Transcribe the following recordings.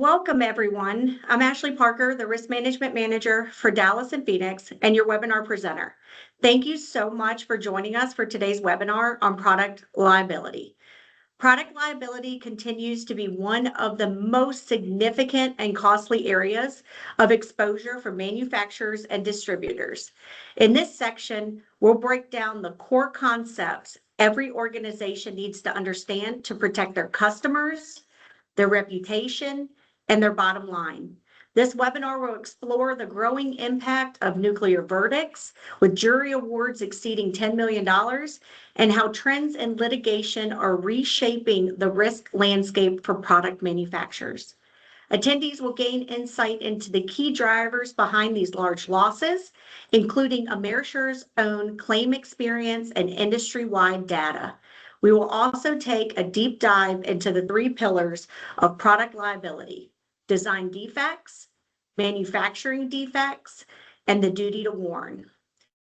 Welcome, everyone. I'm Ashley Parker, the Risk Management Manager for Dallas and Phoenix, and your webinar presenter. Thank you so much for joining us for today's webinar on product liability. Product liability continues to be one of the most significant and costly areas of exposure for manufacturers and distributors. In this section, we'll break down the core concepts every organization needs to understand to protect their customers, their reputation, and their bottom line. This webinar will explore the growing impact of nuclear verdicts, with jury awards exceeding $10 million, and how trends in litigation are reshaping the risk landscape for product manufacturers. Attendees will gain insight into the key drivers behind these large losses, including AmeriSure's own claim experience and industry-wide data. We will also take a deep dive into the three pillars of product liability: design defects, manufacturing defects, and the duty to warn.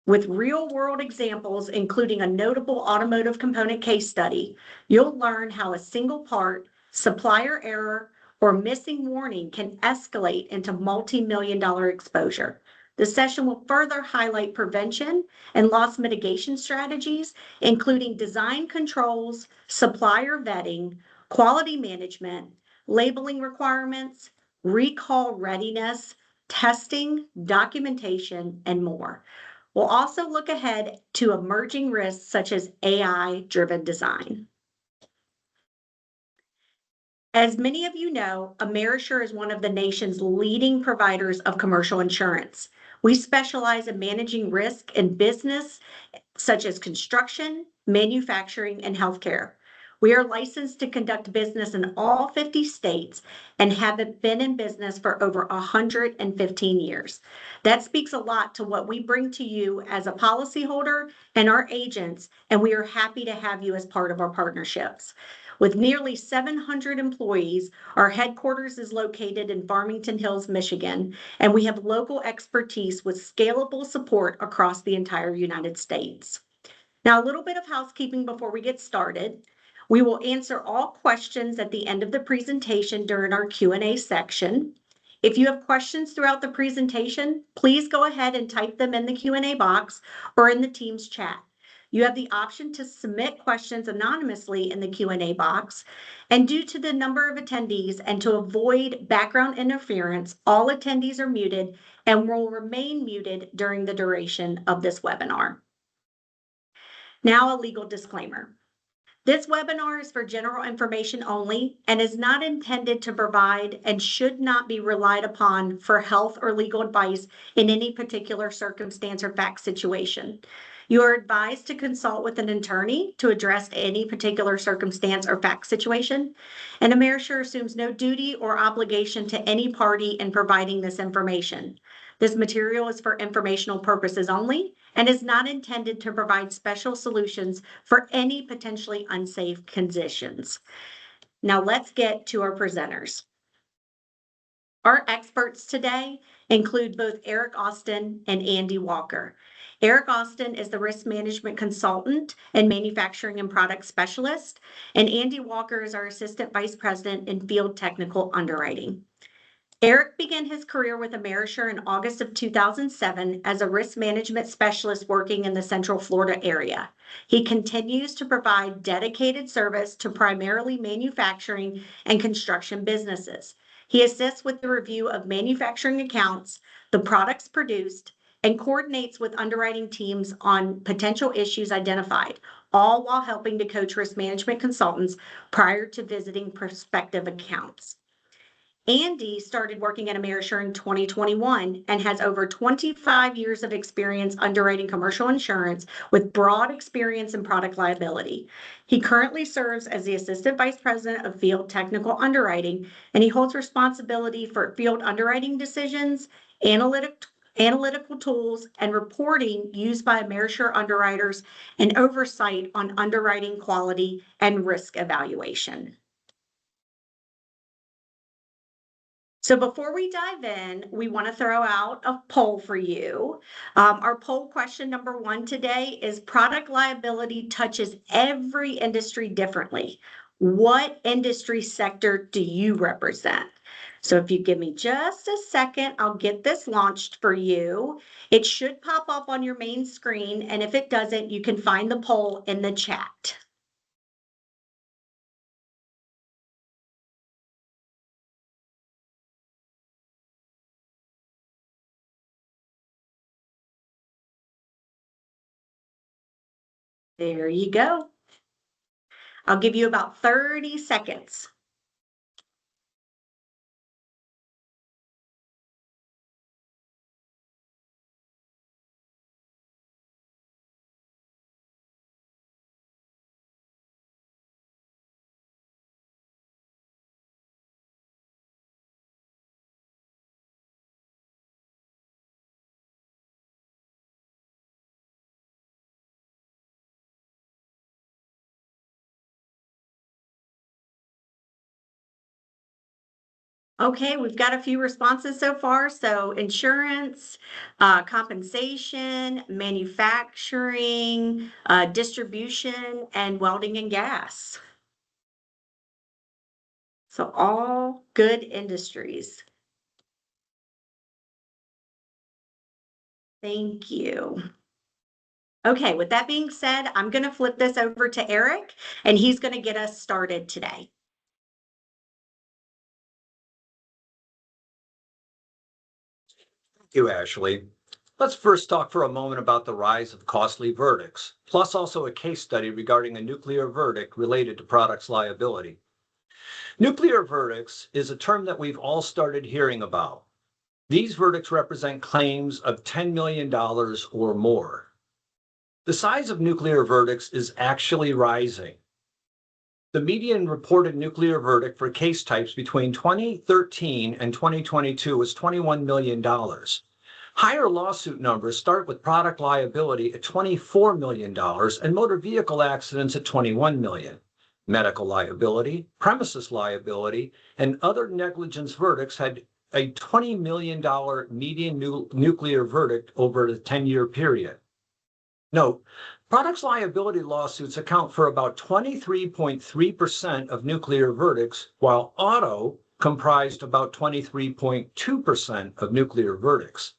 With real-world examples, including a notable automotive component case study, you'll learn how a single part, supplier error, or missing warning can escalate into multi-million-dollar exposure. The session will further highlight prevention and loss mitigation strategies, including design controls, supplier vetting, quality management, labeling requirements, recall readiness, testing, documentation, and more. We'll also look ahead to emerging risks such as AI-driven design. As many of you know, AmeriSure is one of the nation's leading providers of commercial insurance. We specialize in managing risk in business such as construction, manufacturing, and healthcare. We are licensed to conduct business in all 50 states and have been in business for over 115 years. That speaks a lot to what we bring to you as a policyholder and our agents, and we are happy to have you as part of our partnerships. With nearly 700 employees, our headquarters is located in Farmington Hills, Michigan, and we have local expertise with scalable support across the entire United States. Now, a little bit of housekeeping before we get started. We will answer all questions at the end of the presentation during our Q&A section. If you have questions throughout the presentation, please go ahead and type them in the Q&A box or in the Teams chat. You have the option to submit questions anonymously in the Q&A box, and due to the number of attendees and to avoid background interference, all attendees are muted and will remain muted during the duration of this webinar. Now, a legal disclaimer. This webinar is for general information only and is not intended to provide and should not be relied upon for health or legal advice in any particular circumstance or fact situation. You are advised to consult with an attorney to address any particular circumstance or fact situation, and AmeriSure assumes no duty or obligation to any party in providing this information. This material is for informational purposes only and is not intended to provide special solutions for any potentially unsafe conditions. Now let's get to our presenters. Our experts today include both Eric Austin and Andy Walker. Eric Austin is the risk management consultant and manufacturing and product specialist, and Andy Walker is our assistant vice president in field technical underwriting. Eric began his career with AmeriSure in August of 2007 as a risk management specialist working in the Central Florida area. He continues to provide dedicated service to primarily manufacturing and construction businesses. He assists with the review of manufacturing accounts, the products produced, and coordinates with underwriting teams on potential issues identified, all while helping to coach risk management consultants prior to visiting prospective accounts. Andy started working at AmeriSure in 2021 and has over 25 years of experience underwriting commercial insurance with broad experience in product liability. He currently serves as the Assistant Vice President of Field Technical Underwriting, and he holds responsibility for field underwriting decisions, analytical tools, and reporting used by AmeriSure underwriters, and oversight on underwriting quality and risk evaluation. So before we dive in, we want to throw out a poll for you. Our poll question number 1 today is: product liability touches every industry differently. What industry sector do you represent? So if you give me just a second, I'll get this launched for you. It should pop up on your main screen, and if it doesn't, you can find the poll in the chat. There you go. I'll give you about 30 seconds. Okay, we've got a few responses so far. So insurance, compensation, manufacturing, distribution, and welding and gas. So all good industries. Thank you. Okay, with that being said, I'm going to flip this over to Eric, and he's going to get us started today. Thank you, Ashley. Let's first talk for a moment about the rise of costly verdicts, plus also a case study regarding a nuclear verdict related to products liability. Nuclear verdicts is a term that we've all started hearing about. These verdicts represent claims of $10 million or more. The size of nuclear verdicts is actually rising. The median reported nuclear verdict for case types between 2013 and 2022 was $21 million. Higher lawsuit numbers start with product liability at $24 million and motor vehicle accidents at $21 million. Medical liability, premises liability, and other negligence verdicts had a $20 million median nuclear verdict over the 10-year period. Note, products liability lawsuits account for about 23.3% of nuclear verdicts, while auto comprised about 23.2% of nuclear verdicts.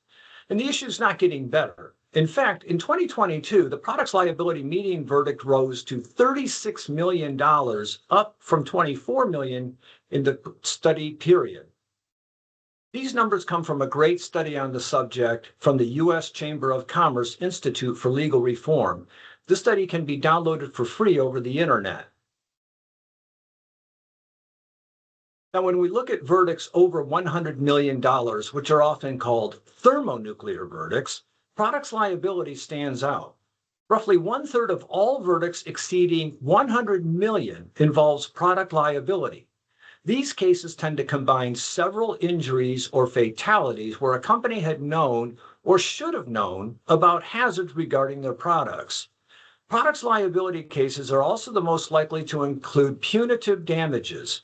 And the issue is not getting better. In fact, in 2022, the products liability median verdict rose to $36 million, up from $24 million in the study period. These numbers come from a great study on the subject from the U.S. Chamber of Commerce Institute for Legal Reform. This study can be downloaded for free over the internet. Now, when we look at verdicts over $100 million, which are often called thermonuclear verdicts, products liability stands out. Roughly 1/3 of all verdicts exceeding 100 million involves product liability. These cases tend to combine several injuries or fatalities where a company had known or should have known about hazards regarding their products. Products liability cases are also the most likely to include punitive damages.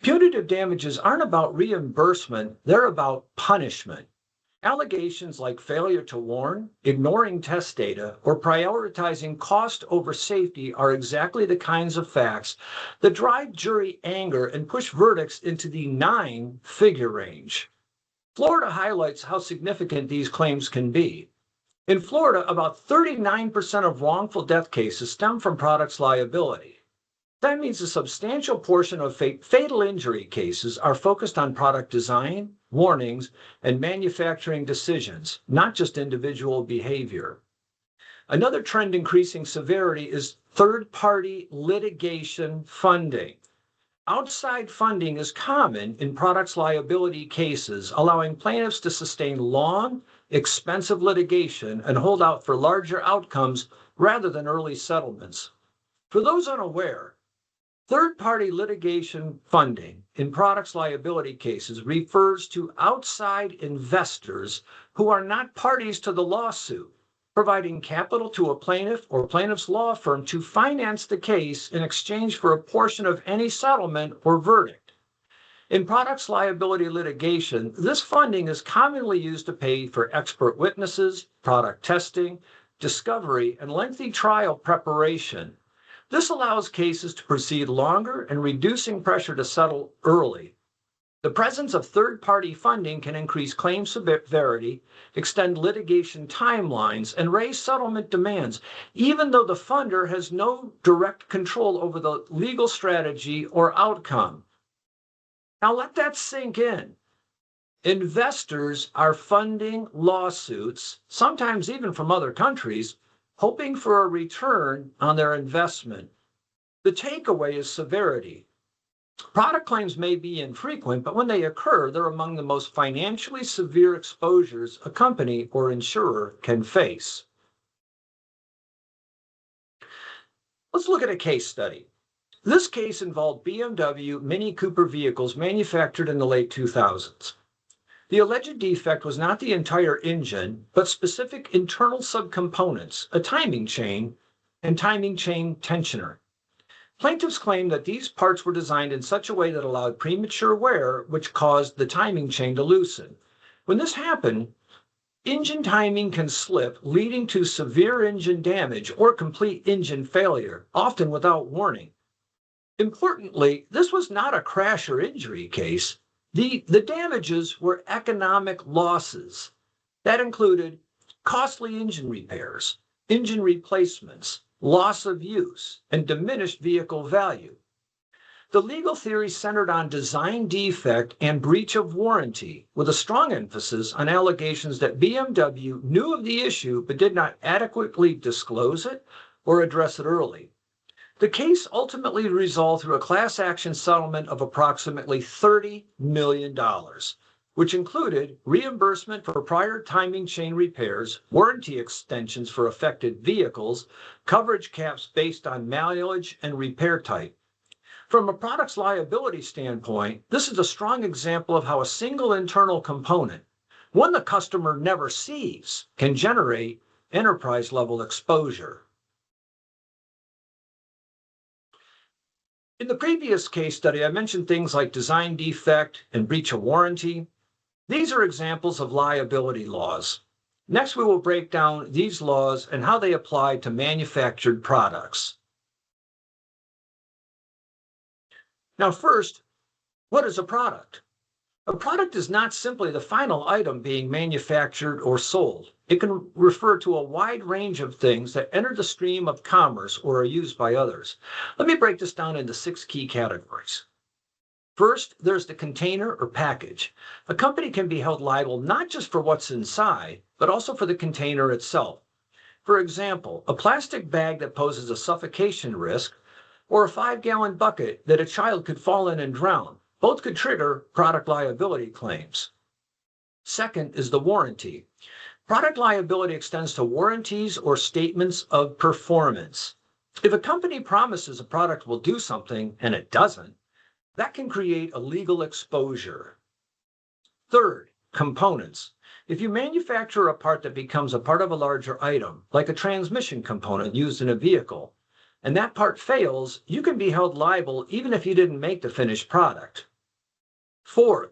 Punitive damages aren't about reimbursement, they're about punishment. Allegations like failure to warn, ignoring test data, or prioritizing cost over safety are exactly the kinds of facts that drive jury anger and push verdicts into the 9-figure range. Florida highlights how significant these claims can be. In Florida, about 39% of wrongful death cases stem from products liability. That means a substantial portion of fatal injury cases are focused on product design, warnings, and manufacturing decisions, not just individual behavior. Another trend increasing severity is third-party litigation funding. Outside funding is common in products liability cases, allowing plaintiffs to sustain long, expensive litigation and hold out for larger outcomes rather than early settlements. For those unaware, third-party litigation funding in products liability cases refers to outside investors who are not parties to the lawsuit, providing capital to a plaintiff or plaintiff's law firm to finance the case in exchange for a portion of any settlement or verdict. In products liability litigation, this funding is commonly used to pay for expert witnesses, product testing, discovery, and lengthy trial preparation. This allows cases to proceed longer and reducing pressure to settle early. The presence of third-party funding can increase claim severity, extend litigation timelines, and raise settlement demands, even though the funder has no direct control over the legal strategy or outcome. Now let that sink in. Investors are funding lawsuits, sometimes even from other countries, hoping for a return on their investment. The takeaway is severity. Product claims may be infrequent, but when they occur, they're among the most financially severe exposures a company or insurer can face. Let's look at a case study. This case involved BMW Mini Cooper vehicles manufactured in the late 2000s. The alleged defect was not the entire engine, but specific internal subcomponents, a timing chain, and timing chain tensioner. Plaintiffs claim that these parts were designed in such a way that allowed premature wear, which caused the timing chain to loosen. When this happened, engine timing can slip, leading to severe engine damage or complete engine failure, often without warning. Importantly, this was not a crash or injury case. The damages were economic losses. That included costly engine repairs, engine replacements, loss of use, and diminished vehicle value. The legal theory centered on design defect and breach of warranty, with a strong emphasis on allegations that BMW knew of the issue but did not adequately disclose it or address it early. The case ultimately resolved through a class action settlement of approximately $30 million, which included reimbursement for prior timing chain repairs, warranty extensions for affected vehicles, coverage caps based on mileage and repair type. From a product's liability standpoint, this is a strong example of how a single internal component, one the customer never sees, can generate enterprise-level exposure. In the previous case study, I mentioned things like design defect and breach of warranty. These are examples of liability laws. Next, we will break down these laws and how they apply to manufactured products. Now, first, what is a product? A product is not simply the final item being manufactured or sold. It can refer to a wide range of things that enter the stream of commerce or are used by others. Let me break this down into 6 key categories. First, there's the container or package. A company can be held liable not just for what's inside, but also for the container itself. For example, a plastic bag that poses a suffocation risk, or a 5-gallon bucket that a child could fall in and drown. Both could trigger product liability claims. Second is the warranty. Product liability extends to warranties or statements of performance. If a company promises a product will do something and it doesn't, that can create a legal exposure. Third, components. If you manufacture a part that becomes a part of a larger item, like a transmission component used in a vehicle, and that part fails, you can be held liable even if you didn't make the finished product. Fourth,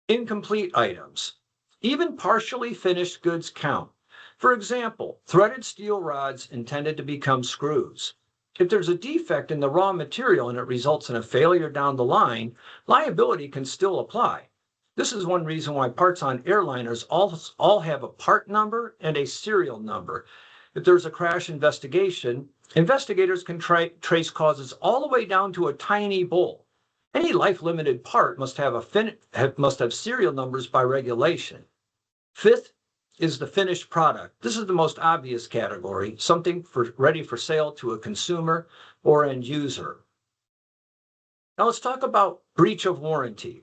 incomplete items. Even partially finished goods count. For example, threaded steel rods intended to become screws. If there's a defect in the raw material and it results in a failure down the line, liability can still apply. This is one reason why parts on airliners all have a part number and a serial number. If there's a crash investigation, investigators can trace causes all the way down to a tiny bolt. Any life-limited part must have serial numbers by regulation. Fifth is the finished product. This is the most obvious category, something ready for sale to a consumer or end user. Now let's talk about breach of warranty.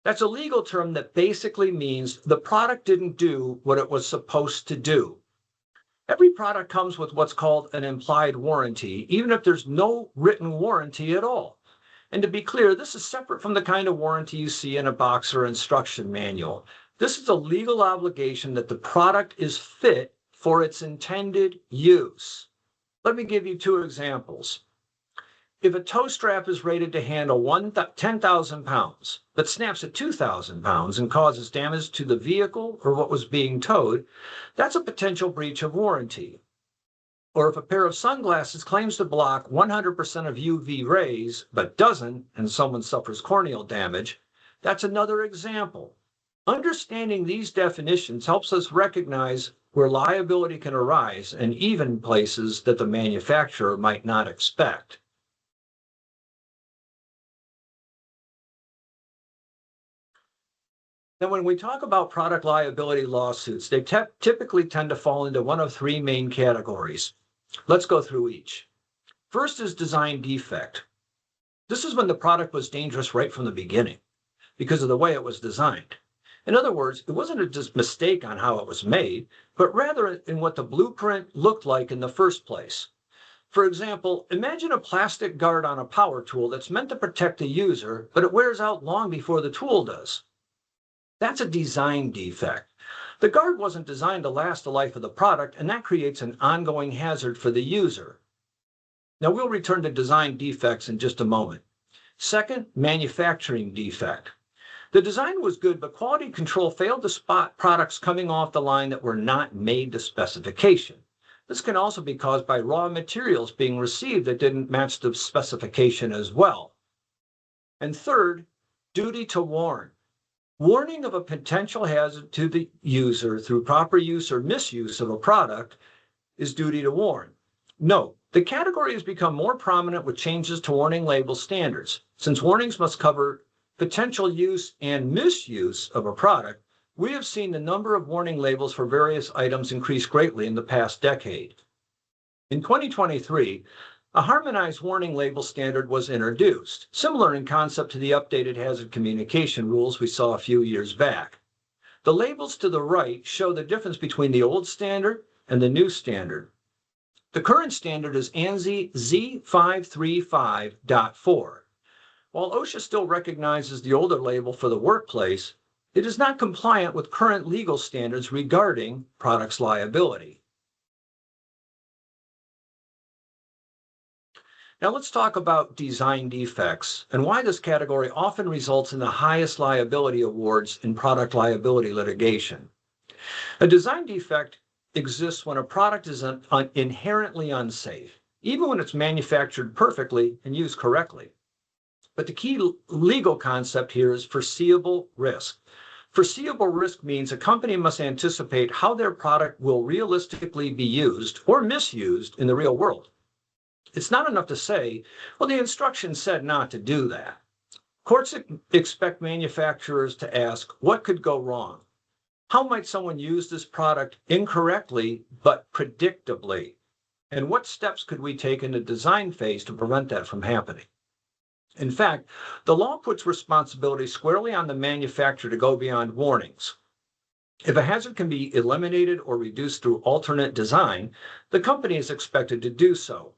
That's a legal term that basically means the product didn't do what it was supposed to do. Every product comes with what's called an implied warranty, even if there's no written warranty at all. And to be clear, this is separate from the kind of warranty you see in a box or instruction manual. This is a legal obligation that the product is fit for its intended use. Let me give you 2 examples. If a tow strap is rated to handle 10,000 pounds, but snaps at 2,000 pounds and causes damage to the vehicle or what was being towed, that's a potential breach of warranty. Or if a pair of sunglasses claims to block 100% of UV rays, but doesn't, and someone suffers corneal damage, That's another example. Understanding these definitions helps us recognize where liability can arise and even places that the manufacturer might not expect. Now, when we talk about product liability lawsuits, they typically tend to fall into one of three main categories. Let's go through each. First is design defect. This is when the product was dangerous right from the beginning because of the way it was designed. In other words, it wasn't a just mistake on how it was made, but rather in what the blueprint looked like in the first place. For example, imagine a plastic guard on a power tool that's meant to protect the user, but it wears out long before the tool does. That's a design defect. The guard wasn't designed to last the life of the product, and that creates an ongoing hazard for the user. Now, we'll return to design defects in just a moment. Second, manufacturing defect. The design was good, but quality control failed to spot products coming off the line that were not made to specification. This can also be caused by raw materials being received that didn't match the specification as well. And third, duty to warn. Warning of a potential hazard to the user through proper use or misuse of a product is duty to warn. Note, the category has become more prominent with changes to warning label standards. Since warnings must cover potential use and misuse of a product, we have seen the number of warning labels for various items increase greatly in the past decade. In 2023, a harmonized warning label standard was introduced, similar in concept to the updated hazard communication rules we saw a few years back. The labels to the right show the difference between the old standard and the new standard. The current standard is ANSI Z535.4. While OSHA still recognizes the older label for the workplace, it is not compliant with current legal standards regarding products liability. Now let's talk about design defects and why this category often results in the highest liability awards in product liability litigation. A design defect exists when a product is inherently unsafe, even when it's manufactured perfectly and used correctly. But the key legal concept here is foreseeable risk. Foreseeable risk means a company must anticipate how their product will realistically be used or misused in the real world. It's not enough to say, well, the instructions said not to do that. Courts expect manufacturers to ask, what could go wrong? How might someone use this product incorrectly but predictably? And what steps could we take in the design phase to prevent that from happening? In fact, the law puts responsibility squarely on the manufacturer to go beyond warnings. If a hazard can be eliminated or reduced through alternate design, the company is expected to do so.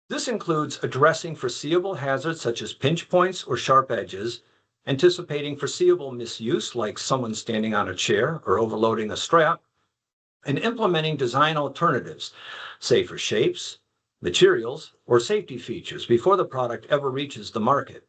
This includes addressing foreseeable hazards such as pinch points or sharp edges, anticipating foreseeable misuse like someone standing on a chair or overloading a strap, and implementing design alternatives, safer shapes, materials, or safety features before the product ever reaches the market.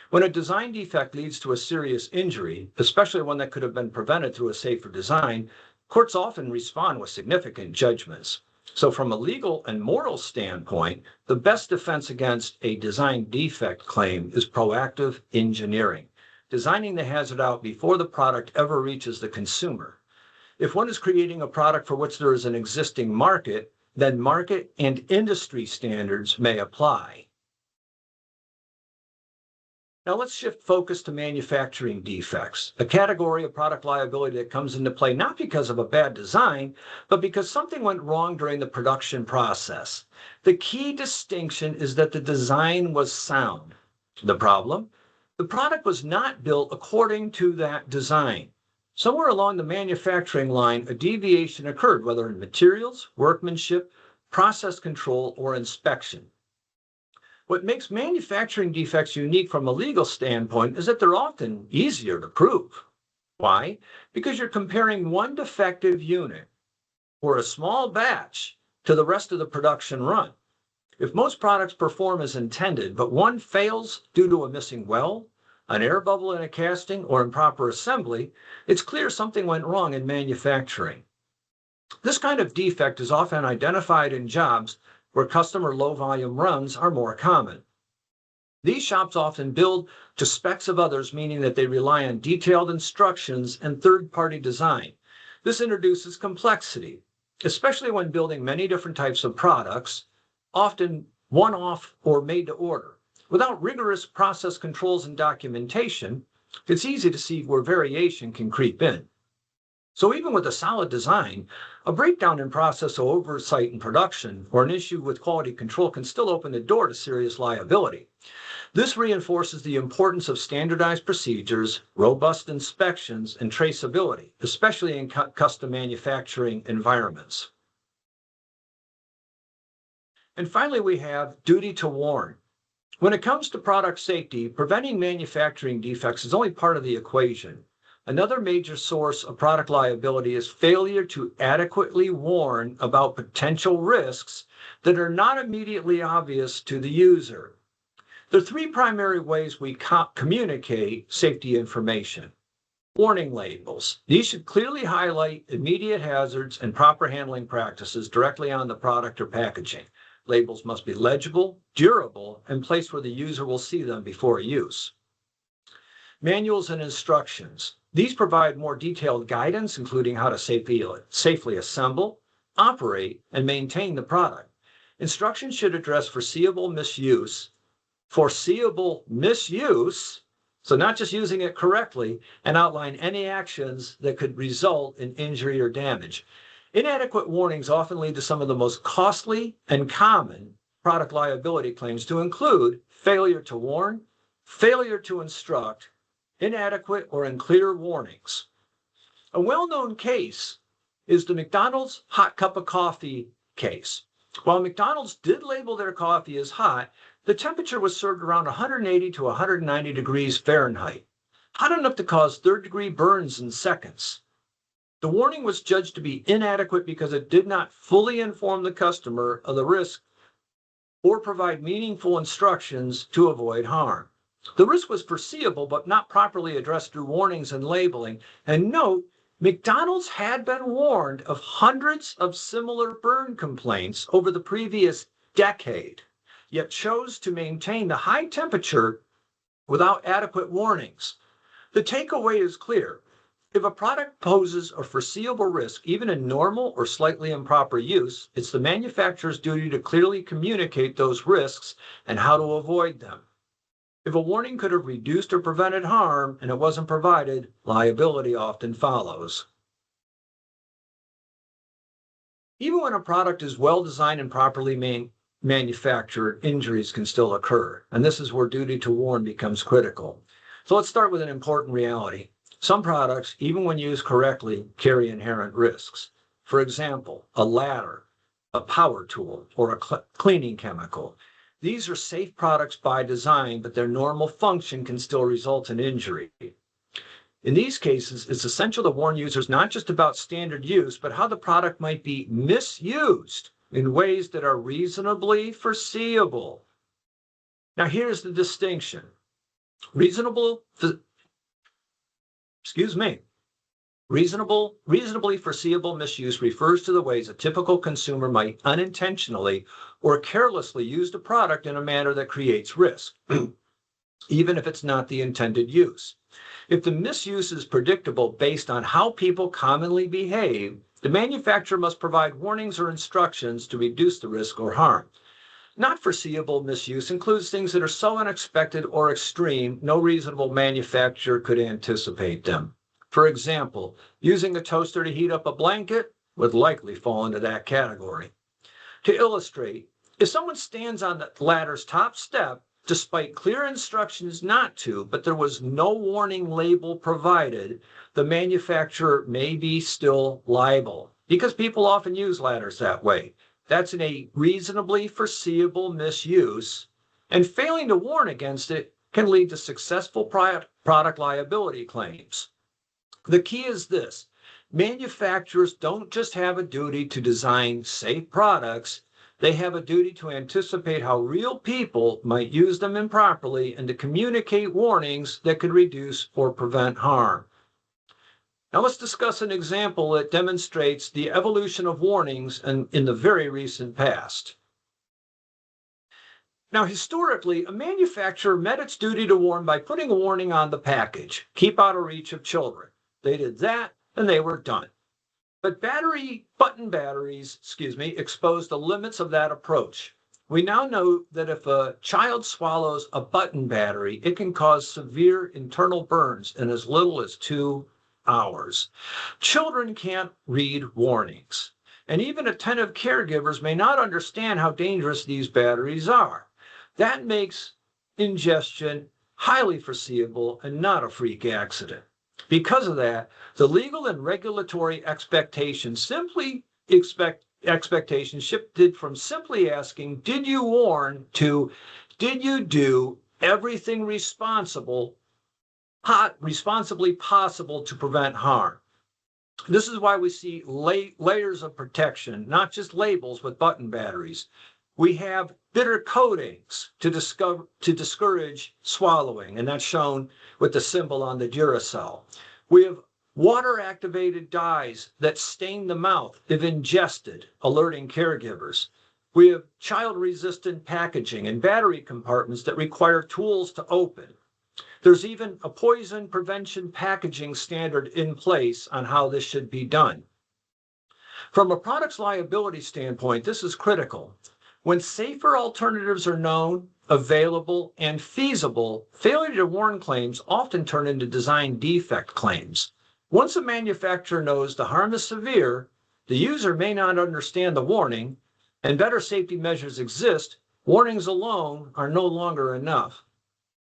When a design defect leads to a serious injury, especially one that could have been prevented through a safer design, courts often respond with significant judgments. So from a legal and moral standpoint, the best defense against a design defect claim is proactive engineering, designing the hazard out before the product ever reaches the consumer. If one is creating a product for which there is an existing market, then market and industry standards may apply. Now let's shift focus to manufacturing defects, a category of product liability that comes into play not because of a bad design, but because something went wrong during the production process. The key distinction is that the design was sound. The problem? The product was not built according to that design. Somewhere along the manufacturing line, a deviation occurred, whether in materials, workmanship, process control, or inspection. What makes manufacturing defects unique from a legal standpoint is that they're often easier to prove. Why? Because you're comparing one defective unit or a small batch to the rest of the production run. If most products perform as intended, but one fails due to a missing weld, an air bubble in a casting, or improper assembly, it's clear something went wrong in manufacturing. This kind of defect is often identified in jobs where customer low-volume runs are more common. These shops often build to specs of others, meaning that they rely on detailed instructions and third-party design. This introduces complexity, especially when building many different types of products, often one-off or made to order. Without rigorous process controls and documentation, it's easy to see where variation can creep in. So even with a solid design, a breakdown in process or oversight in production or an issue with quality control can still open the door to serious liability. This reinforces the importance of standardized procedures, robust inspections, and traceability, especially in custom manufacturing environments. And finally, we have duty to warn. When it comes to product safety, preventing manufacturing defects is only part of the equation. Another major source of product liability is failure to adequately warn about potential risks that are not immediately obvious to the user. There are three primary ways we communicate safety information. Warning labels. These should clearly highlight immediate hazards and proper handling practices directly on the product or packaging. Labels must be legible, durable, and placed where the user will see them before use. Manuals and instructions. These provide more detailed guidance, including how to safely assemble, operate, and maintain the product. Instructions should address foreseeable misuse, so not just using it correctly, and outline any actions that could result in injury or damage. Inadequate warnings often lead to some of the most costly and common product liability claims, to include failure to warn, failure to instruct, inadequate or unclear warnings. A well-known case is the McDonald's hot cup of coffee case. While McDonald's did label their coffee as hot, the temperature was served around 180 to 190 degrees Fahrenheit, hot enough to cause third-degree burns in seconds. The warning was judged to be inadequate because it did not fully inform the customer of the risk or provide meaningful instructions to avoid harm. The risk was foreseeable but not properly addressed through warnings and labeling. And note, McDonald's had been warned of hundreds of similar burn complaints over the previous decade, yet chose to maintain the high temperature without adequate warnings. The takeaway is clear. If a product poses a foreseeable risk, even in normal or slightly improper use, it's the manufacturer's duty to clearly communicate those risks and how to avoid them. If a warning could have reduced or prevented harm and it wasn't provided, liability often follows. Even when a product is well designed and properly manufactured, injuries can still occur, and this is where duty to warn becomes critical. So let's start with an important reality. Some products, even when used correctly, carry inherent risks. For example, a ladder, a power tool, or a cleaning chemical. These are safe products by design, but their normal function can still result in injury. In these cases, it's essential to warn users not just about standard use, but how the product might be misused in ways that are reasonably foreseeable. Now, here's the distinction. Reasonably foreseeable misuse refers to the ways a typical consumer might unintentionally or carelessly use the product in a manner that creates risk, even if it's not the intended use. If the misuse is predictable based on how people commonly behave, the manufacturer must provide warnings or instructions to reduce the risk or harm. Not foreseeable misuse includes things that are so unexpected or extreme, no reasonable manufacturer could anticipate them. For example, using a toaster to heat up a blanket would likely fall into that category. To illustrate, if someone stands on the ladder's top step, despite clear instructions not to, but there was no warning label provided, the manufacturer may be still liable, because people often use ladders that way. That's a reasonably foreseeable misuse, and failing to warn against it can lead to successful product liability claims. The key is this: manufacturers don't just have a duty to design safe products, they have a duty to anticipate how real people might use them improperly and to communicate warnings that could reduce or prevent harm. Now let's discuss an example that demonstrates the evolution of warnings in the very recent past. Now, historically, a manufacturer met its duty to warn by putting a warning on the package, keep out of reach of children. They did that and they were done. But button batteries, exposed the limits of that approach. We now know that if a child swallows a button battery, it can cause severe internal burns in as little as 2 hours. Children can't read warnings, and even attentive caregivers may not understand how dangerous these batteries are. That makes ingestion highly foreseeable and not a freak accident. Because of that, the legal and regulatory expectations shifted from simply asking, did you warn, to did you do everything responsibly possible to prevent harm? This is why we see layers of protection, not just labels with button batteries. We have bitter coatings to discourage swallowing, and that's shown with the symbol on the Duracell. We have water-activated dyes that stain the mouth if ingested, alerting caregivers. We have child-resistant packaging and battery compartments that require tools to open. There's even a poison prevention packaging standard in place on how this should be done. From a product's liability standpoint, this is critical. When safer alternatives are known, available, and feasible, failure to warn claims often turn into design defect claims. Once a manufacturer knows the harm is severe, the user may not understand the warning, and better safety measures exist, warnings alone are no longer enough.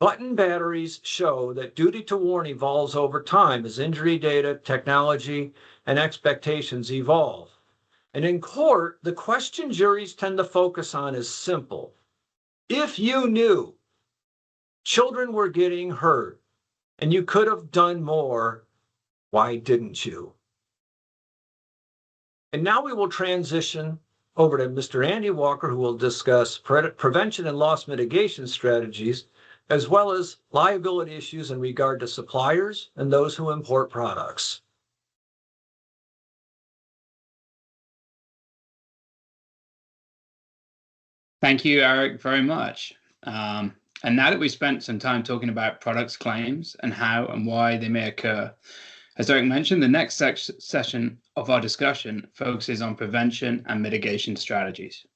Button batteries show that duty to warn evolves over time as injury data, technology, and expectations evolve. And in court, the question juries tend to focus on is simple. If you knew children were getting hurt and you could have done more, why didn't you? And now we will transition over to Mr. Andy Walker, who will discuss prevention and loss mitigation strategies, as well as liability issues in regard to suppliers and those who import products. Thank you, Eric, very much. And now that we've spent some time talking about products claims and how and why they may occur, as Eric mentioned, the next session of our discussion focuses on prevention and mitigation strategies.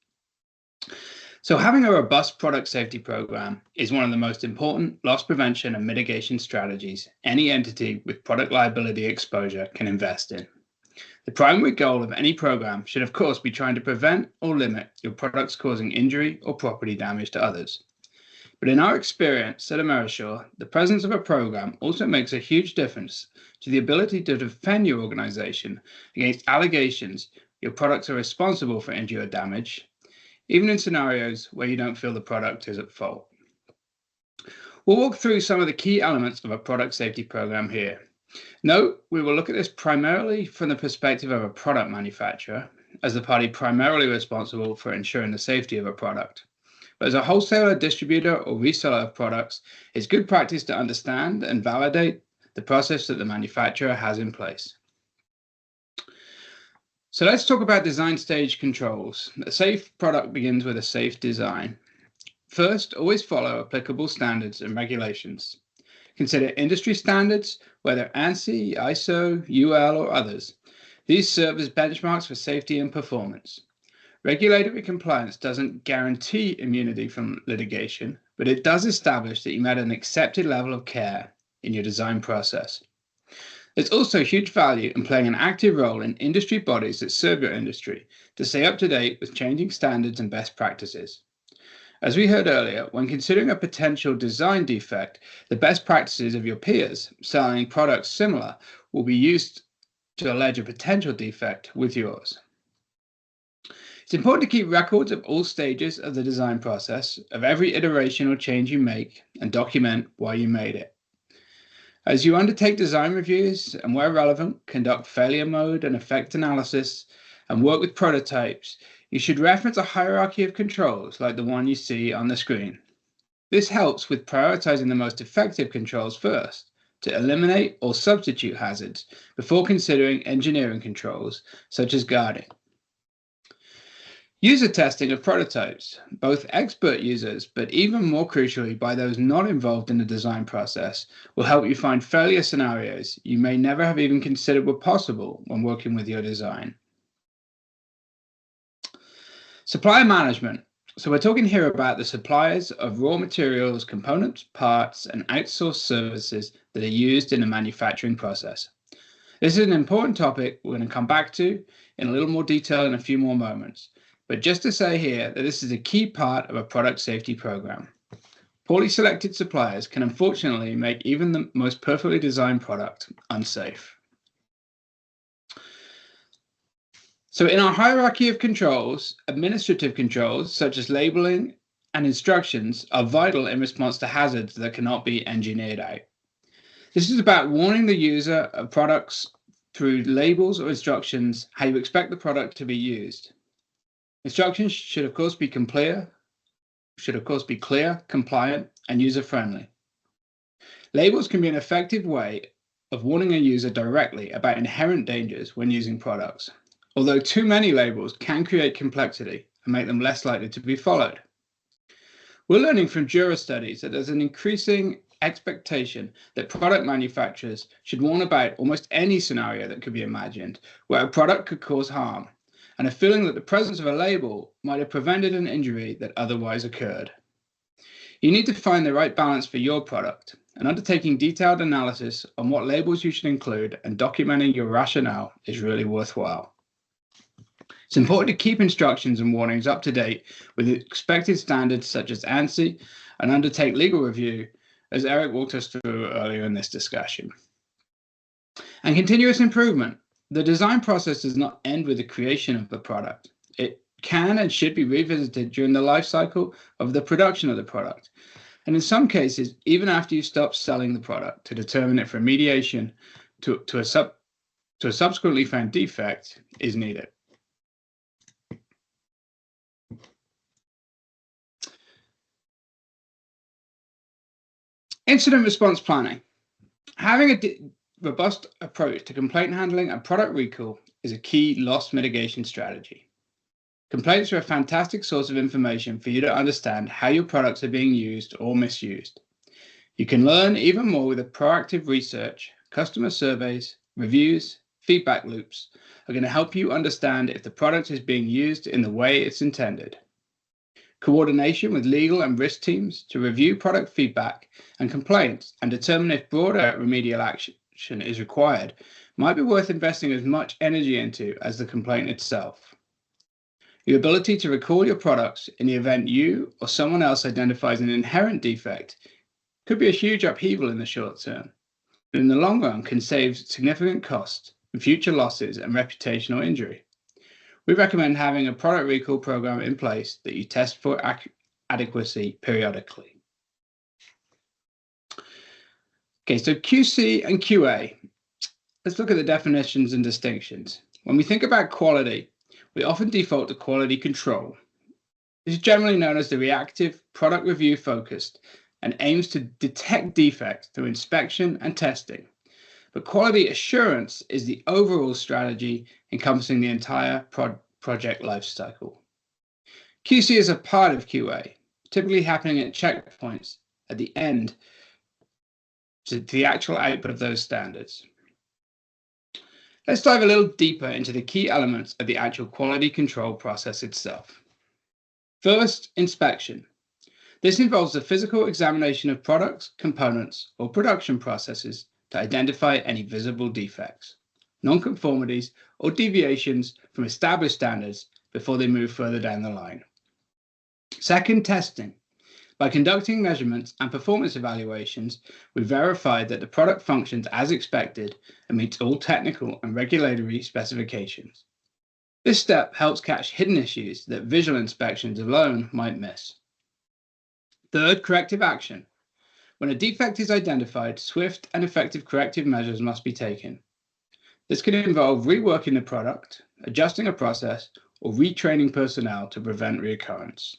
So having a robust product safety program is one of the most important loss prevention and mitigation strategies any entity with product liability exposure can invest in. The primary goal of any program should, of course, be trying to prevent or limit your products causing injury or property damage to others. But in our experience at AmeriSure, the presence of a program also makes a huge difference to the ability to defend your organization against allegations your products are responsible for injury or damage, even in scenarios where you don't feel the product is at fault. We'll walk through some of the key elements of a product safety program here. Note, we will look at this primarily from the perspective of a product manufacturer, as the party primarily responsible for ensuring the safety of a product. But as a wholesaler, distributor, or reseller of products, it's good practice to understand and validate the process that the manufacturer has in place. So let's talk about design stage controls. A safe product begins with a safe design. First, always follow applicable standards and regulations. Consider industry standards, whether ANSI, ISO, UL, or others. These serve as benchmarks for safety and performance. Regulatory compliance doesn't guarantee immunity from litigation, but it does establish that you met an accepted level of care in your design process. There's also huge value in playing an active role in industry bodies that serve your industry to stay up to date with changing standards and best practices. As we heard earlier, when considering a potential design defect, the best practices of your peers selling products similar will be used to allege a potential defect with yours. It's important to keep records of all stages of the design process, of every iteration or change you make, and document why you made it. As you undertake design reviews and, where relevant, conduct failure mode and effect analysis and work with prototypes, you should reference a hierarchy of controls like the one you see on the screen. This helps with prioritizing the most effective controls first, to eliminate or substitute hazards before considering engineering controls such as guarding. User testing of prototypes, both expert users, but even more crucially by those not involved in the design process, will help you find failure scenarios you may never have even considered were possible when working with your design. Supplier management. So we're talking here about the suppliers of raw materials, components, parts, and outsourced services that are used in the manufacturing process. This is an important topic we're going to come back to in a little more detail in a few more moments. But just to say here that this is a key part of a product safety program. Poorly selected suppliers can unfortunately make even the most perfectly designed product unsafe. So in our hierarchy of controls, administrative controls such as labeling and instructions are vital in response to hazards that cannot be engineered out. This is about warning the user of products through labels or instructions how you expect the product to be used. Instructions should of course be clear, compliant, and user-friendly. Labels can be an effective way of warning a user directly about inherent dangers when using products, although too many labels can create complexity and make them less likely to be followed. We're learning from juror studies that there's an increasing expectation that product manufacturers should warn about almost any scenario that could be imagined where a product could cause harm, and a feeling that the presence of a label might have prevented an injury that otherwise occurred. You need to find the right balance for your product, and undertaking detailed analysis on what labels you should include and documenting your rationale is really worthwhile. It's important to keep instructions and warnings up to date with expected standards such as ANSI and undertake legal review, as Eric walked us through earlier in this discussion. And continuous improvement. The design process does not end with the creation of the product. It can and should be revisited during the life cycle of the production of the product, and in some cases, even after you stop selling the product, to determine if remediation to a subsequently found defect is needed. Incident response planning. Having a robust approach to complaint handling and product recall is a key loss mitigation strategy. Complaints are a fantastic source of information for you to understand how your products are being used or misused. You can learn even more with proactive research. Customer surveys, reviews, feedback loops are going to help you understand if the product is being used in the way it's intended. Coordination with legal and risk teams to review product feedback and complaints and determine if broader remedial action is required might be worth investing as much energy into as the complaint itself. Your ability to recall your products in the event you or someone else identifies an inherent defect could be a huge upheaval in the short term, but in the long run can save significant costs and future losses and reputational injury. We recommend having a product recall program in place that you test for adequacy periodically. Okay, so QC and QA. Let's look at the definitions and distinctions. When we think about quality, we often default to quality control. This is generally known as the reactive, product review focused, and aims to detect defects through inspection and testing. But quality assurance is the overall strategy encompassing the entire project lifecycle. QC is a part of QA, typically happening at checkpoints at the end to the actual output of those standards. Let's dive a little deeper into the key elements of the actual quality control process itself. First, inspection. This involves the physical examination of products, components, or production processes to identify any visible defects, nonconformities, or deviations from established standards before they move further down the line. Second, testing. By conducting measurements and performance evaluations, we verified that the product functions as expected and meets all technical and regulatory specifications. This step helps catch hidden issues that visual inspections alone might miss. Third, corrective action. When a defect is identified, swift and effective corrective measures must be taken. This can involve reworking the product, adjusting a process, or retraining personnel to prevent reoccurrence.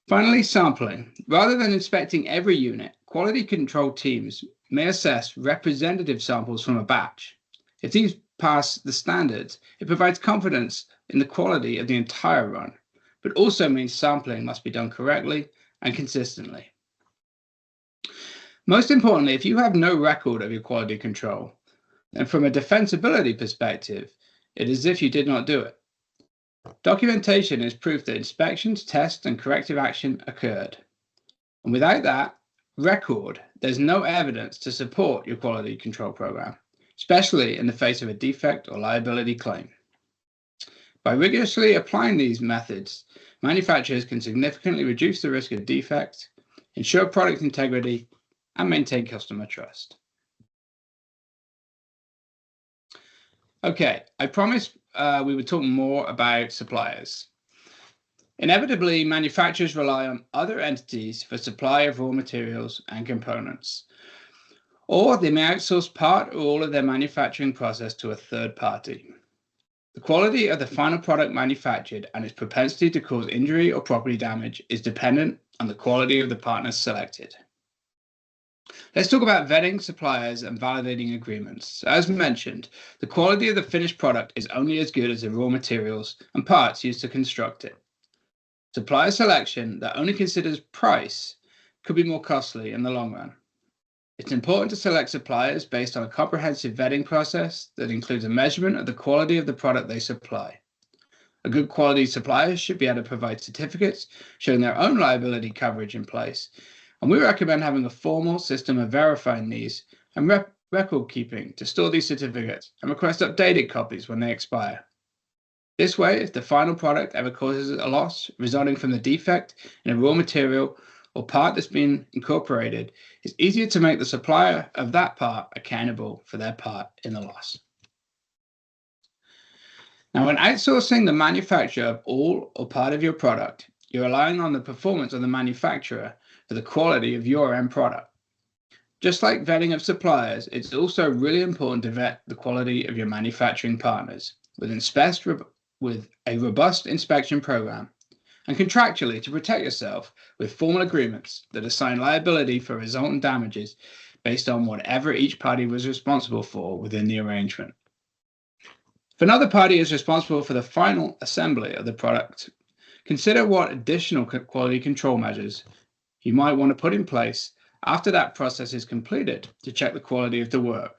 Finally, sampling. Rather than inspecting every unit, quality control teams may assess representative samples from a batch. If these pass the standards, it provides confidence in the quality of the entire run, but also means sampling must be done correctly and consistently. Most importantly, if you have no record of your quality control, then from a defensibility perspective, it is as if you did not do it. Documentation is proof that inspections, tests, and corrective action occurred. And without that record, there's no evidence to support your quality control program, especially in the face of a defect or liability claim. By rigorously applying these methods, manufacturers can significantly reduce the risk of defects, ensure product integrity, and maintain customer trust. Okay, I promised we would talk more about suppliers. Inevitably, manufacturers rely on other entities for supply of raw materials and components, or they may outsource part or all of their manufacturing process to a third party. The quality of the final product manufactured and its propensity to cause injury or property damage is dependent on the quality of the partners selected. Let's talk about vetting suppliers and validating agreements. As mentioned, the quality of the finished product is only as good as the raw materials and parts used to construct it. Supplier selection that only considers price could be more costly in the long run. It's important to select suppliers based on a comprehensive vetting process that includes a measurement of the quality of the product they supply. A good quality supplier should be able to provide certificates showing their own liability coverage in place, and we recommend having a formal system of verifying these and record keeping to store these certificates and request updated copies when they expire. This way, if the final product ever causes a loss resulting from the defect in a raw material or part that's been incorporated, it's easier to make the supplier of that part accountable for their part in the loss. Now, when outsourcing the manufacture of all or part of your product, you're relying on the performance of the manufacturer for the quality of your end product. Just like vetting of suppliers, it's also really important to vet the quality of your manufacturing partners with a robust inspection program, and contractually to protect yourself with formal agreements that assign liability for resultant damages based on whatever each party was responsible for within the arrangement. If another party is responsible for the final assembly of the product, consider what additional quality control measures you might want to put in place after that process is completed to check the quality of the work.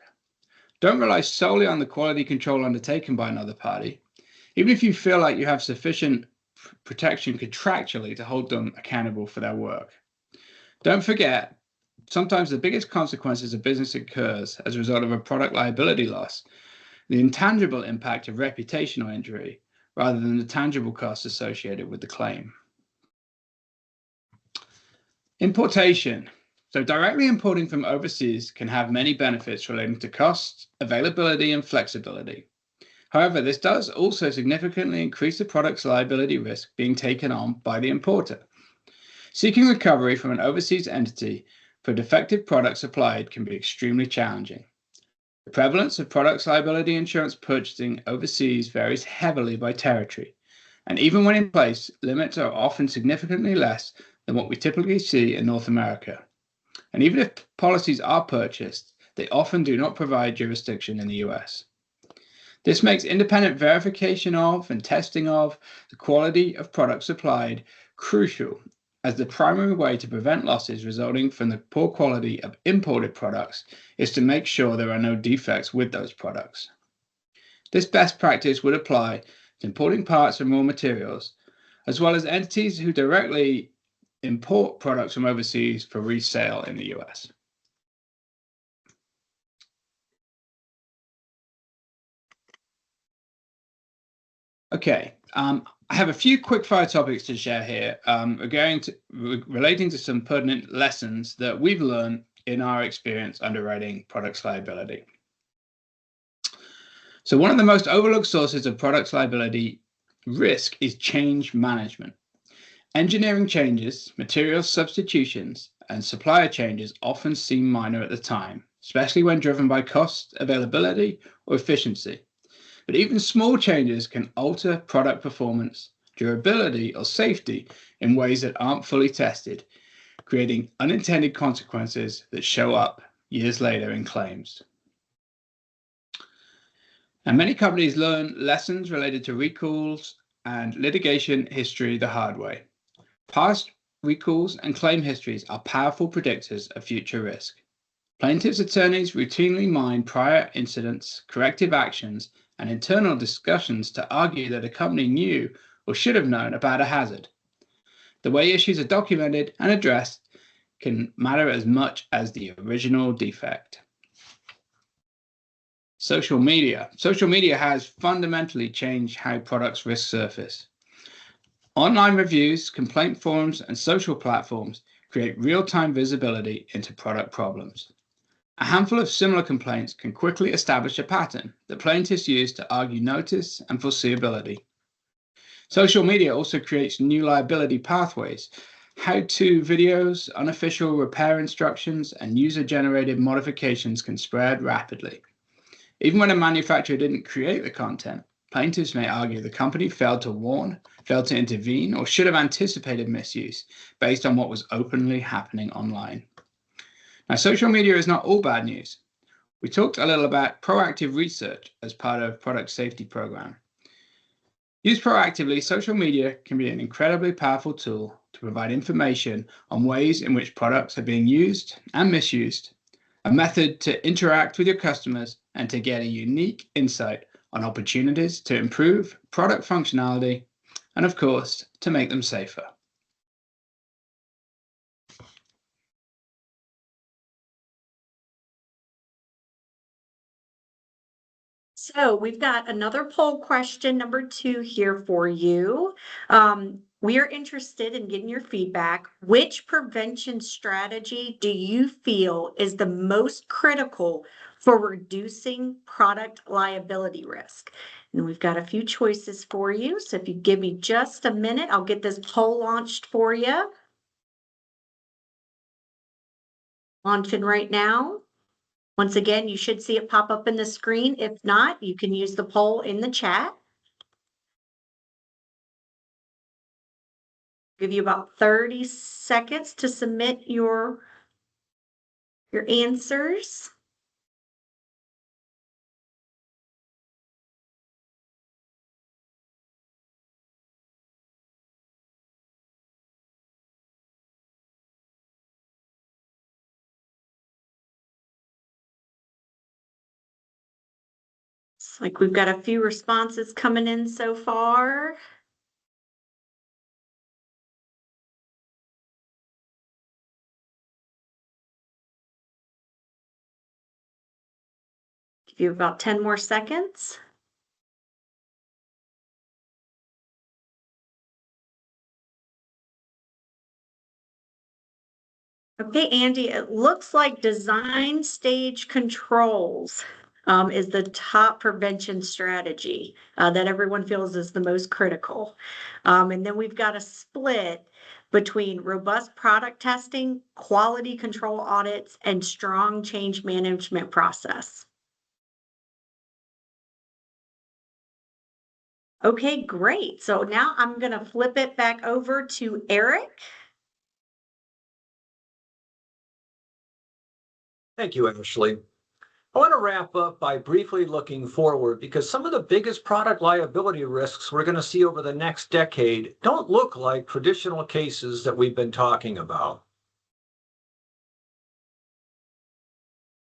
Don't rely solely on the quality control undertaken by another party, even if you feel like you have sufficient protection contractually to hold them accountable for their work. Don't forget, sometimes the biggest consequences a business incurs as a result of a product liability loss, the intangible impact of reputational injury, rather than the tangible costs associated with the claim. Importation. So directly importing from overseas can have many benefits relating to cost, availability, and flexibility. However, this does also significantly increase the product's liability risk being taken on by the importer. Seeking recovery from an overseas entity for a defective product supplied can be extremely challenging. The prevalence of products liability insurance purchasing overseas varies heavily by territory, and even when in place, limits are often significantly less than what we typically see in North America. And even if policies are purchased, they often do not provide jurisdiction in the US. This makes independent verification of and testing of the quality of products supplied crucial, as the primary way to prevent losses resulting from the poor quality of imported products is to make sure there are no defects with those products. This best practice would apply to importing parts and raw materials, as well as entities who directly import products from overseas for resale in the US. Okay, I have a few quick fire topics to share here, relating to some pertinent lessons that we've learned in our experience underwriting products liability. So one of the most overlooked sources of products liability risk is change management. Engineering changes, material substitutions, and supplier changes often seem minor at the time, especially when driven by cost, availability, or efficiency. But even small changes can alter product performance, durability, or safety in ways that aren't fully tested, creating unintended consequences that show up years later in claims. And many companies learn lessons related to recalls and litigation history the hard way. Past recalls and claim histories are powerful predictors of future risk. Plaintiffs' attorneys routinely mine prior incidents, corrective actions, and internal discussions to argue that a company knew or should have known about a hazard. The way issues are documented and addressed can matter as much as the original defect. Social media. Social media has fundamentally changed how products risk surface. Online reviews, complaint forums, and social platforms create real-time visibility into product problems. A handful of similar complaints can quickly establish a pattern that plaintiffs use to argue notice and foreseeability. Social media also creates new liability pathways. How-to videos, unofficial repair instructions, and user-generated modifications can spread rapidly. Even when a manufacturer didn't create the content, plaintiffs may argue the company failed to warn, failed to intervene, or should have anticipated misuse based on what was openly happening online. Now, social media is not all bad news. We talked a little about proactive research as part of product safety program. Used proactively, social media can be an incredibly powerful tool to provide information on ways in which products are being used and misused, a method to interact with your customers and to get a unique insight on opportunities to improve product functionality and, of course, to make them safer. So we've got another poll question, number 2 here for you. We are interested in getting your feedback. Which prevention strategy do you feel is the most critical for reducing product liability risk? And we've got a few choices for you. So if you give me just a minute, I'll get this poll launched for you. Launching right now. Once again, you should see it pop up in the screen. If not, you can use the poll in the chat. Give you about 30 seconds to submit your answers. It's like we've got a few responses coming in so far. Give you about 10 more seconds. Okay, Andy, it looks like design stage controls is the top prevention strategy that everyone feels is the most critical. And then we've got a split between robust product testing, quality control audits, and strong change management process. Okay, great. So now I'm going to flip it back over to Eric. Thank you, Ashley. I want to wrap up by briefly looking forward because some of the biggest product liability risks we're going to see over the next decade don't look like traditional cases that we've been talking about.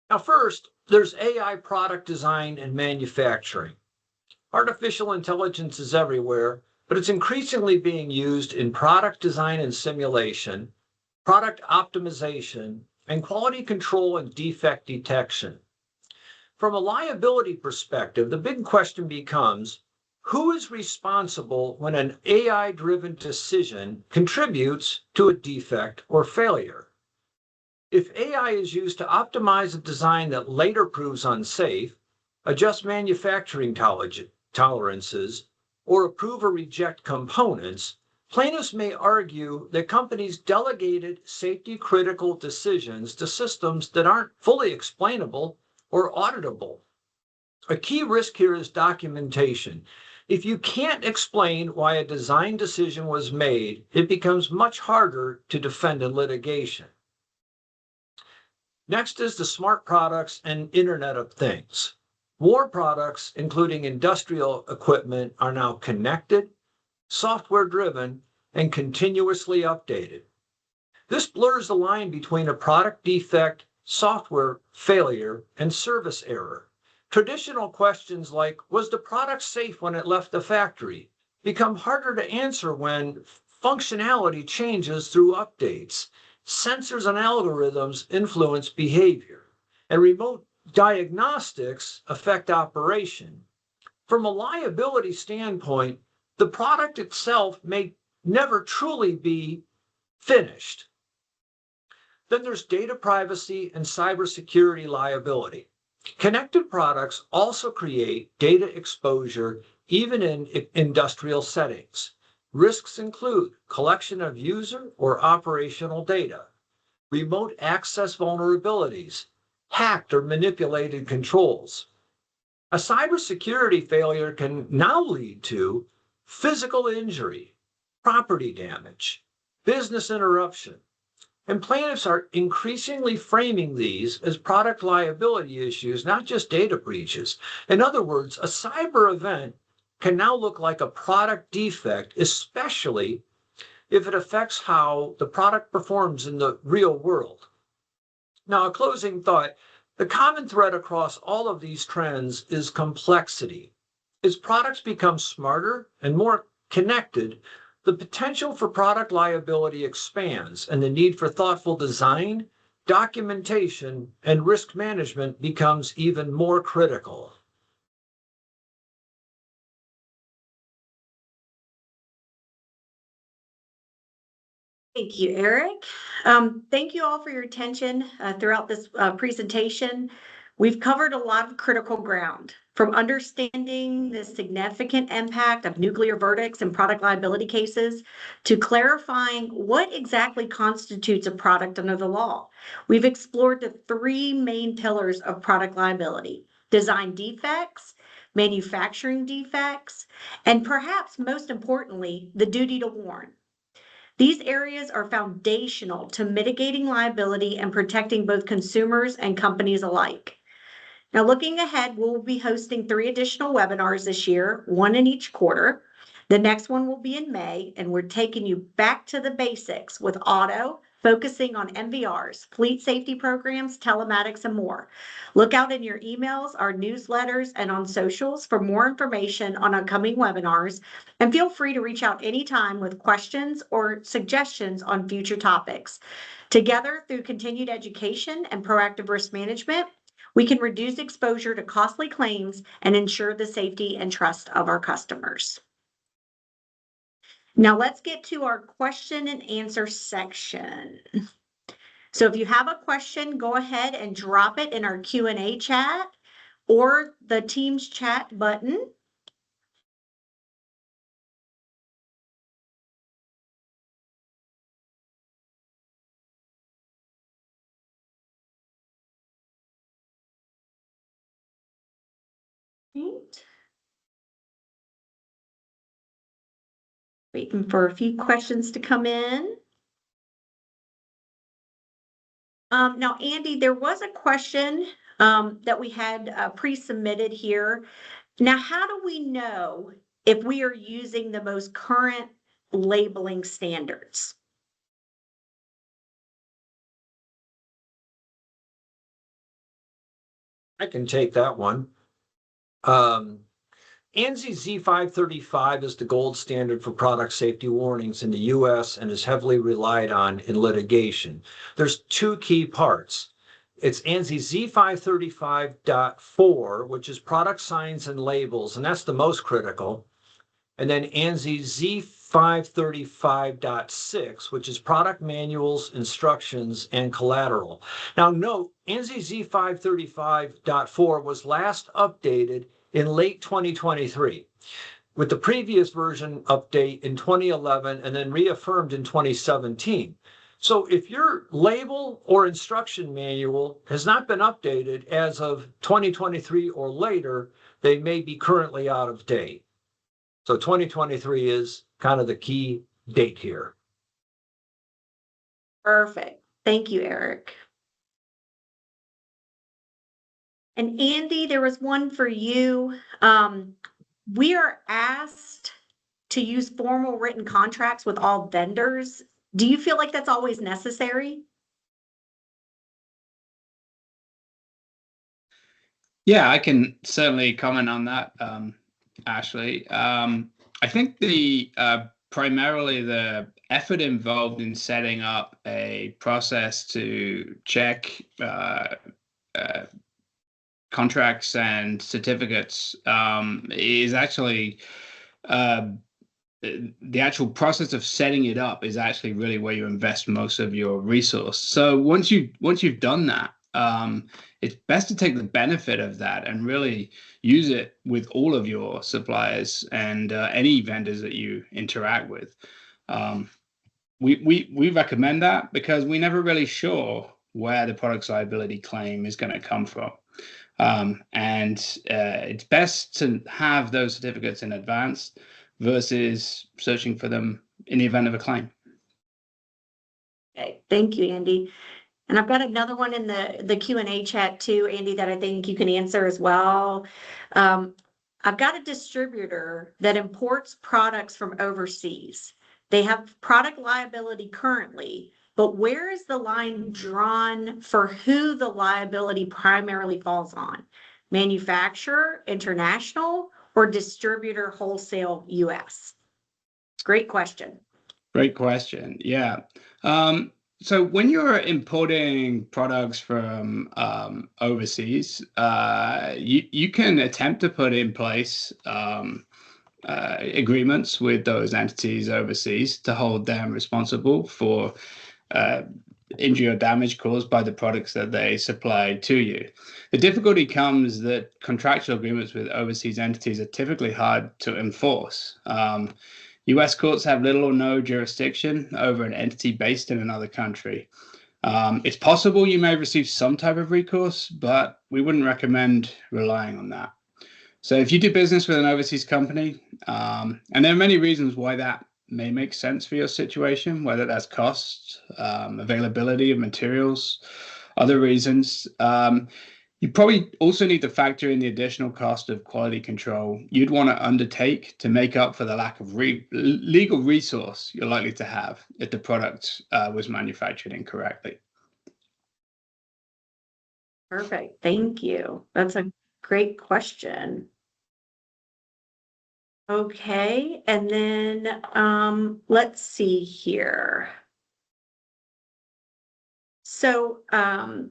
Now, first, there's AI product design and manufacturing. Artificial intelligence is everywhere, but it's increasingly being used in product design and simulation, product optimization, and quality control and defect detection. From a liability perspective, the big question becomes, who is responsible when an AI-driven decision contributes to a defect or failure? If AI is used to optimize a design that later proves unsafe, adjust manufacturing tolerances, or approve or reject components, plaintiffs may argue that companies delegated safety-critical decisions to systems that aren't fully explainable or auditable. A key risk here is documentation. If you can't explain why a design decision was made, it becomes much harder to defend in litigation. Next is the smart products and Internet of Things. War products, including industrial equipment, are now connected, software-driven, and continuously updated. This blurs the line between a product defect, software failure, and service error. Traditional questions like, was the product safe when it left the factory, become harder to answer when functionality changes through updates. Sensors and algorithms influence behavior, and remote diagnostics affect operation. From a liability standpoint, the product itself may never truly be finished. Then there's data privacy and cybersecurity liability. Connected products also create data exposure even in industrial settings. Risks include collection of user or operational data, remote access vulnerabilities, hacked or manipulated controls. A cybersecurity failure can now lead to physical injury, property damage, business interruption, and plaintiffs are increasingly framing these as product liability issues, not just data breaches. In other words, a cyber event can now look like a product defect, especially if it affects how the product performs in the real world. Now, a closing thought. The common thread across all of these trends is complexity. As products become smarter and more connected, the potential for product liability expands, and the need for thoughtful design, documentation, and risk management becomes even more critical. Thank you, Eric. Thank you all for your attention throughout this presentation. We've covered a lot of critical ground, from understanding the significant impact of nuclear verdicts and product liability cases to clarifying what exactly constitutes a product under the law. We've explored the three main pillars of product liability: design defects, manufacturing defects, and perhaps most importantly, the duty to warn. These areas are foundational to mitigating liability and protecting both consumers and companies alike. Now, looking ahead, we'll be hosting 3 additional webinars this year, 1 in each quarter. The next one will be in May, and we're taking you back to the basics with auto, focusing on MVRs, fleet safety programs, telematics, and more. Look out in your emails, our newsletters, and on socials for more information on upcoming webinars, and feel free to reach out anytime with questions or suggestions on future topics. Together, through continued education and proactive risk management, we can reduce exposure to costly claims and ensure the safety and trust of our customers. Now let's get to our question and answer section. So if you have a question, go ahead and drop it in our Q&A chat or the Teams chat button. Right. Waiting for a few questions to come in. Now, Andy, there was a question that we had pre-submitted here. Now, how do we know if we are using the most current labeling standards? I can take that one. ANSI Z535 is the gold standard for product safety warnings in the US and is heavily relied on in litigation. There's 2 key parts. It's ANSI Z535.4, which is product signs and labels, and that's the most critical. And then ANSI Z535.6, which is product manuals, instructions, and collateral. Now note, ANSI Z535.4 was last updated in late 2023, with the previous version update in 2011 and then reaffirmed in 2017. So if your label or instruction manual has not been updated as of 2023 or later, they may be currently out of date. So 2023 is kind of the key date here. Perfect. Thank you, Eric. And Andy, there was one for you. We are asked to use formal written contracts with all vendors. Do you feel like that's always necessary? Yeah, I can certainly comment on that, Ashley. I think the primarily the effort involved in setting up a process to check uh, contracts and certificates is actually uh, the actual process of setting it up is actually really where you invest most of your resource. So once you've done that, it's best to take the benefit of that and really use it with all of your suppliers and any vendors that you interact with. Um, we recommend that because we never really sure where the product's liability claim is going to come from. And it's best to have those certificates in advance versus searching for them in the event of a claim. Okay, thank you, Andy. And I've got another one in the Q&A chat too, Andy, that I think you can answer as well. I've got a distributor that imports products from overseas. They have product liability currently, but where is the line drawn for who the liability primarily falls on? Manufacturer, international, or distributor, wholesale, US? Great question. Great question. Yeah. So when you're importing products from overseas, you can attempt to put in place agreements with those entities overseas to hold them responsible for uh, injury or damage caused by the products that they supply to you. The difficulty comes that contractual agreements with overseas entities are typically hard to enforce. US courts have little or no jurisdiction over an entity based in another country. It's possible you may receive some type of recourse, but we wouldn't recommend relying on that. So if you do business with an overseas company, and there are many reasons why that may make sense for your situation, whether that's cost, availability of materials, other reasons. You probably also need to factor in the additional cost of quality control you'd want to undertake to make up for the lack of legal resource you're likely to have if the product was manufactured incorrectly. Perfect. Thank you. That's a great question. Okay, and then let's see here. So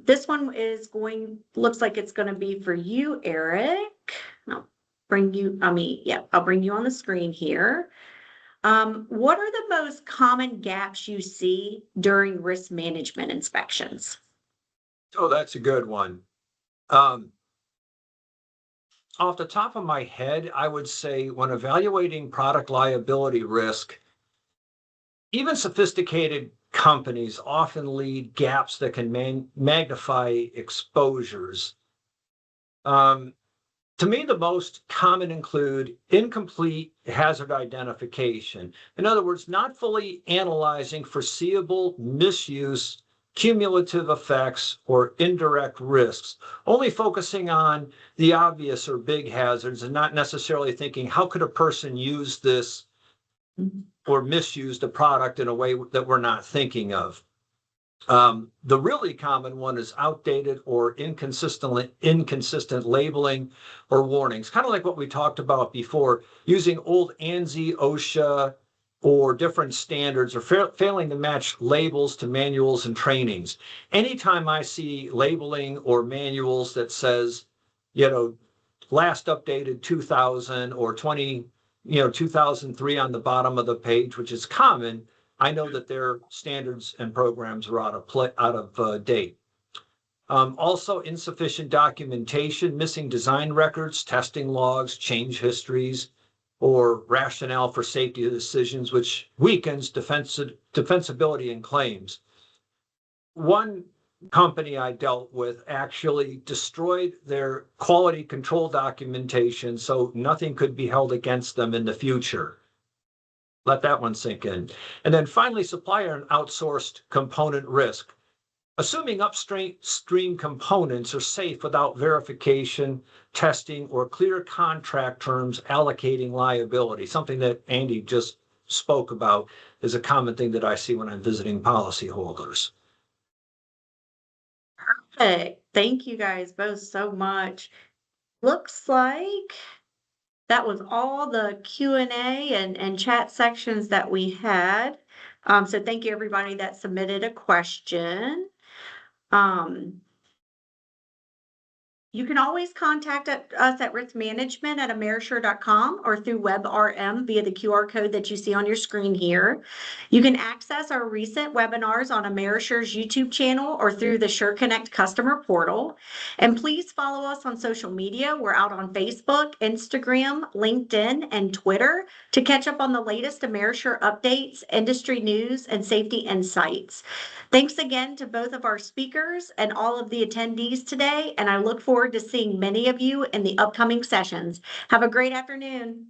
this one looks like it's going to be for you, Eric. I'll bring you on the screen here. What are the most common gaps you see during risk management inspections? Oh, that's a good one. Off the top of my head, I would say when evaluating product liability risk, even sophisticated companies often lead gaps that can magnify exposures. To me, the most common include incomplete hazard identification. In other words, not fully analyzing foreseeable misuse, cumulative effects, or indirect risks, only focusing on the obvious or big hazards and not necessarily thinking, how could a person use this or misuse the product in a way that we're not thinking of? The really common one is outdated or inconsistent labeling or warnings, kind of like what we talked about before, using old ANSI, OSHA, or different standards, or failing to match labels to manuals and trainings. Anytime I see labeling or manuals that says, last updated 2000 or 2003 on the bottom of the page, which is common, I know that their standards and programs are out of date. Also, insufficient documentation, missing design records, testing logs, change histories, or rationale for safety decisions, which weakens defensibility in claims. One company I dealt with actually destroyed their quality control documentation so nothing could be held against them in the future. Let that one sink in. And then finally, supplier and outsourced component risk. Assuming upstream components are safe without verification, testing, or clear contract terms allocating liability, something that Andy just spoke about, is a common thing that I see when I'm visiting policyholders. Hey, thank you guys both so much. Looks like that was all the Q&A and chat sections that we had. So thank you everybody that submitted a question. You can always contact us at riskmanagement@amerisure.com or through WebRM via the QR code that you see on your screen here. You can access our recent webinars on Amerisure's YouTube channel or through the SureConnect customer portal. And please follow us on social media. We're out on Facebook, Instagram, LinkedIn, and Twitter to catch up on the latest Amerisure updates, industry news, and safety insights. Thanks again to both of our speakers and all of the attendees today, and I look forward to seeing many of you in the upcoming sessions. Have a great afternoon.